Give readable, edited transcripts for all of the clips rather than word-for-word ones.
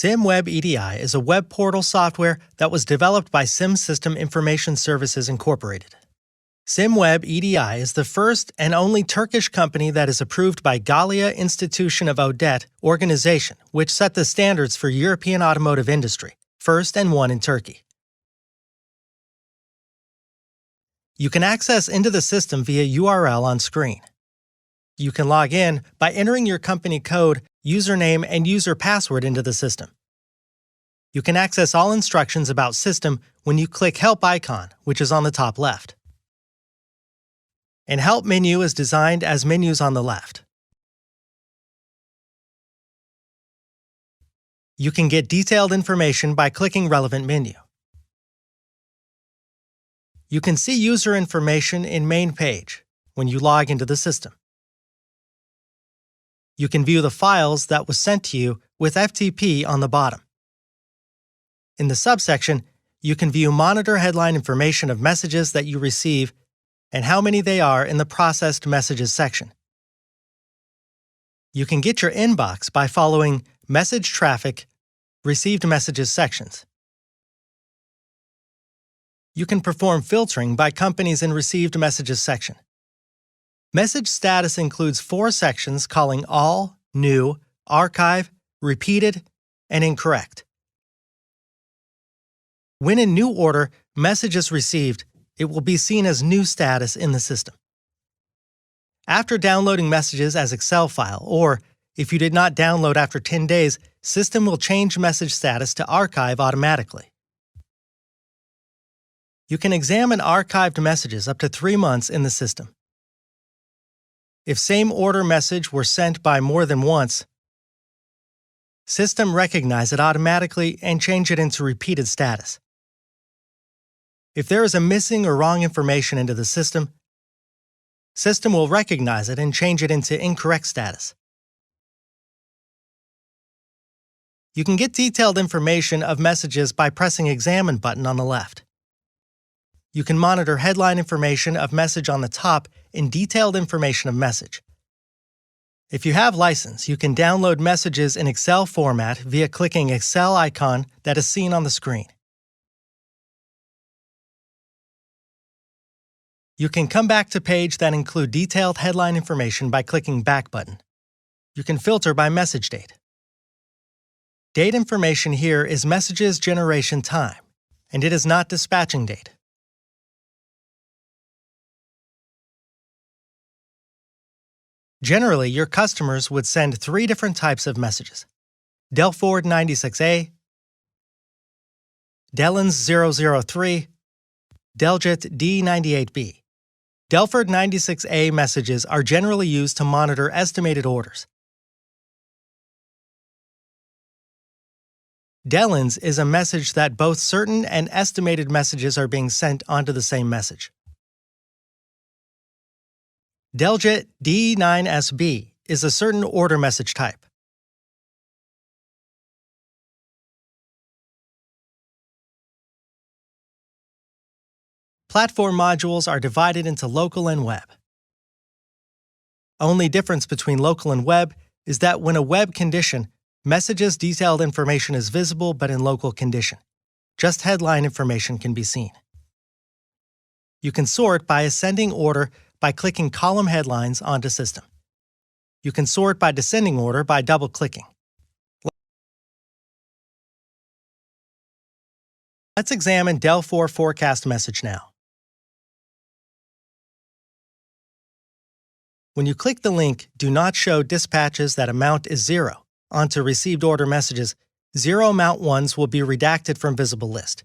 WebEDI is a web portal software that was developed by SIM System Information Services Incorporated. WebEDI is the first and only Turkish company that is approved by Galia Institution of Audet organization, which set the standards for European automotive industry, first and one in Turkey. You can access into the system via URL on screen. You can log in by entering your company code, username, and user password into the system. You can access all instructions about system when you click Help icon, which is on the top left. And Help menu is designed as menus on the left. You can get detailed information by clicking Relevant menu. You can see user information in Main page when you log into the system. You can view the files that was sent to you with FTP on the bottom. In the subsection, you can view monitor headline information of messages that you receive and how many they are in the Processed Messages section. You can get your inbox by following Message Traffic, Received Messages sections. You can perform filtering by companies in Received Messages section. Message status includes 4 sections calling All, New, Archive, Repeated, and Incorrect. When in new order, message is received, it will be seen as new status in the system. After downloading messages as Excel file, or if you did not download after 10 days, system will change message status to archive automatically. You can examine archived messages up to 3 months in the system. If same order message were sent by more than once, system recognize it automatically and change it into repeated status. If there is a missing or wrong information into the system will recognize it and change it into incorrect status. You can get detailed information of messages by pressing Examine button on the left. You can monitor headline information of message on the top and detailed information of message. If you have license, you can download messages in Excel format via clicking Excel icon that is seen on the screen. You can come back to page that include detailed headline information by clicking Back button. You can filter by message date. Date information here is messages generation time, and it is not dispatching date. Generally, your customers would send 3 different types of messages: Delford 96A, Dellens 003, Deljet D98B. Delford 96A messages are generally used to monitor estimated orders. Dellens is a message that both certain and estimated messages are being sent onto the same message. Deljet D9SB is a certain order message type. Platform modules are divided into local and web. Only difference between local and web is that when a web condition, messages detailed information is visible but in local condition. Just headline information can be seen. You can sort by ascending order by clicking column headlines onto system. You can sort by descending order by double-clicking. Let's examine Del4 forecast message now. When you click the link, Do Not Show Dispatches that amount is 0 onto received order messages, 0 amount ones will be redacted from visible list.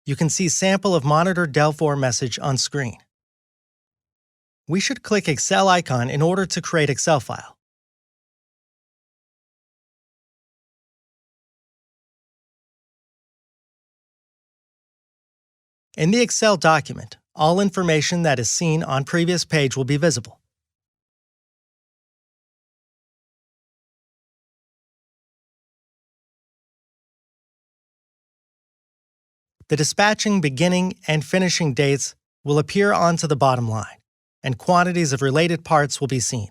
You can see sample of monitored Del4 message on screen. We should click Excel icon in order to create Excel file. In the Excel document, all information that is seen on previous page will be visible. The dispatching beginning and finishing dates will appear onto the bottom line. and quantities of related parts will be seen.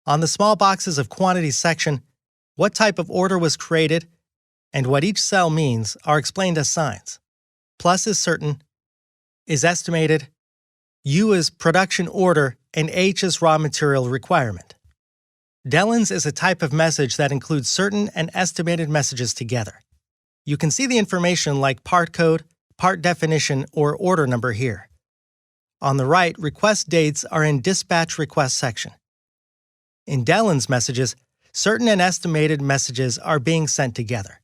On the small boxes of quantities section, what type of order was created and what each cell means are explained as signs. Plus is certain, is estimated, U is production order, and H is raw material requirement. Delens is a type of message that includes certain and estimated messages together. You can see the information like part code, part definition, or order number here. On the right, request dates are in dispatch request section. In Delens messages, certain and estimated messages are being sent together.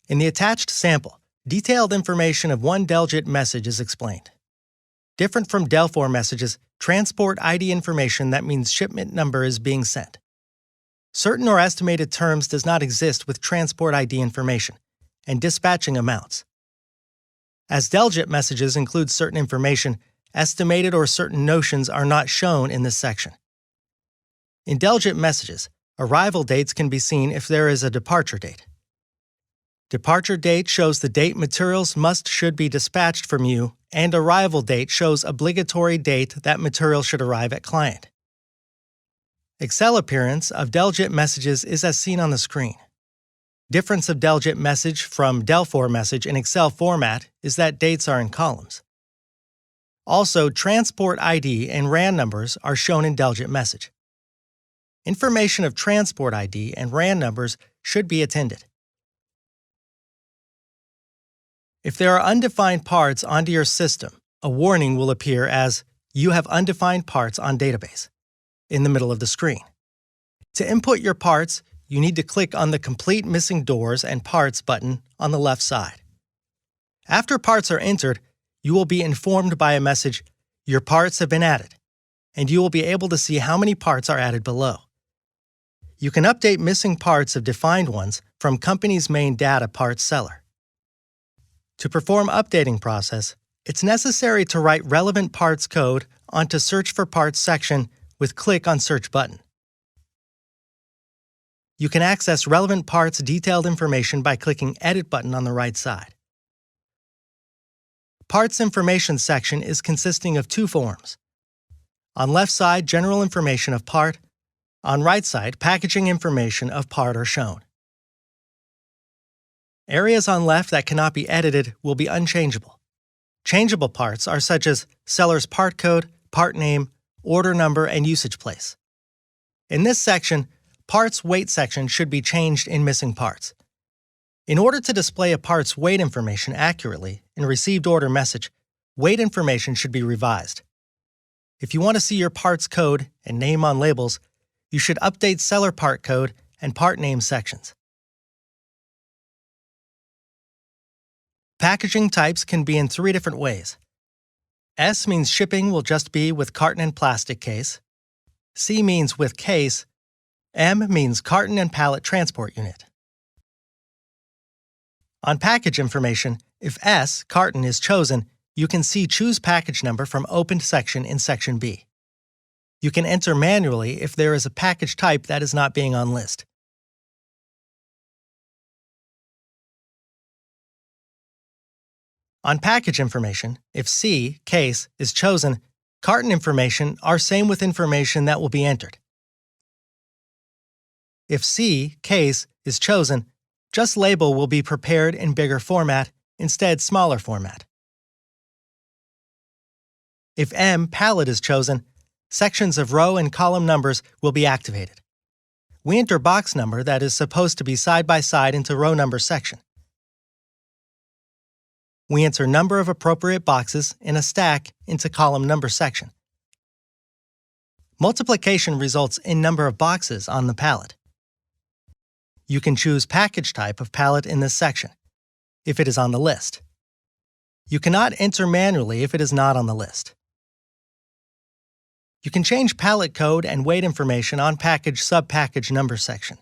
In the attached sample, detailed information of one Delgit message is explained. Different from Del4 messages, transport ID information that means shipment number is being sent. Certain or estimated terms does not exist with transport ID information, and dispatching amounts. As Delgit messages include certain information, estimated or certain notions are not shown in this section. In Delgit messages, arrival dates can be seen if there is a departure date. Departure date shows the date materials should be dispatched from you, and arrival date shows obligatory date that material should arrive at client. Excel appearance of Delgit messages is as seen on the screen. Difference of Delgit message from Del4 message in Excel format is that dates are in columns. Also, transport ID and RAN numbers are shown in Delgit message. Information of transport ID and RAN numbers should be attended. If there are undefined parts onto your system, a warning will appear as "You have undefined parts on database" in the middle of the screen. To input your parts, you need to click on the Complete Missing Doors and Parts button on the left side. After parts are entered, you will be informed by a message, "Your parts have been added," and you will be able to see how many parts are added below. You can update missing parts of defined ones from company's main data parts seller. To perform updating process, it's necessary to write relevant parts code onto Search for Parts section with click on Search button. You can access relevant parts detailed information by clicking Edit button on the right side. Parts information section is consisting of two forms. On left side, general information of part. On right side, packaging information of part are shown. Areas on left that cannot be edited will be unchangeable. Changeable parts are such as seller's part code, part name, order number, and usage place. In this section, parts weight section should be changed in missing parts. In order to display a part's weight information accurately in received order message, weight information should be revised. If you want to see your parts code and name on labels, you should update seller part code and part name sections. Packaging types can be in three different ways. S means shipping will just be with carton and plastic case. C means with case. M means carton and pallet transport unit. On package information, if S, carton, is chosen, you can see Choose Package Number from Opened section in Section B. You can enter manually if there is a package type that is not being on list. On package information, if C, case, is chosen, carton information are same with information that will be entered. If C, case, is chosen, just label will be prepared in bigger format, instead smaller format. If M, pallet, is chosen, sections of row and column numbers will be activated. We enter box number that is supposed to be side by side into row number section. We enter number of appropriate boxes in a stack into column number section. Multiplication results in number of boxes on the pallet. You can choose package type of pallet in this section, if it is on the list. You cannot enter manually if it is not on the list. You can change pallet code and weight information on package sub-package number section.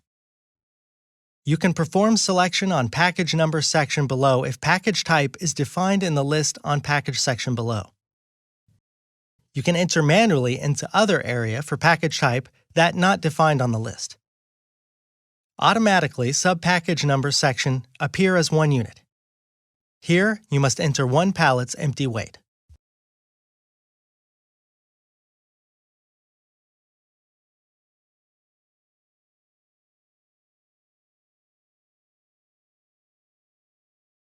You can perform selection on package number section below if package type is defined in the list on package section below. You can enter manually into other area for package type that not defined on the list. Automatically, sub-package number section appear as one unit. Here, you must enter one pallet's empty weight.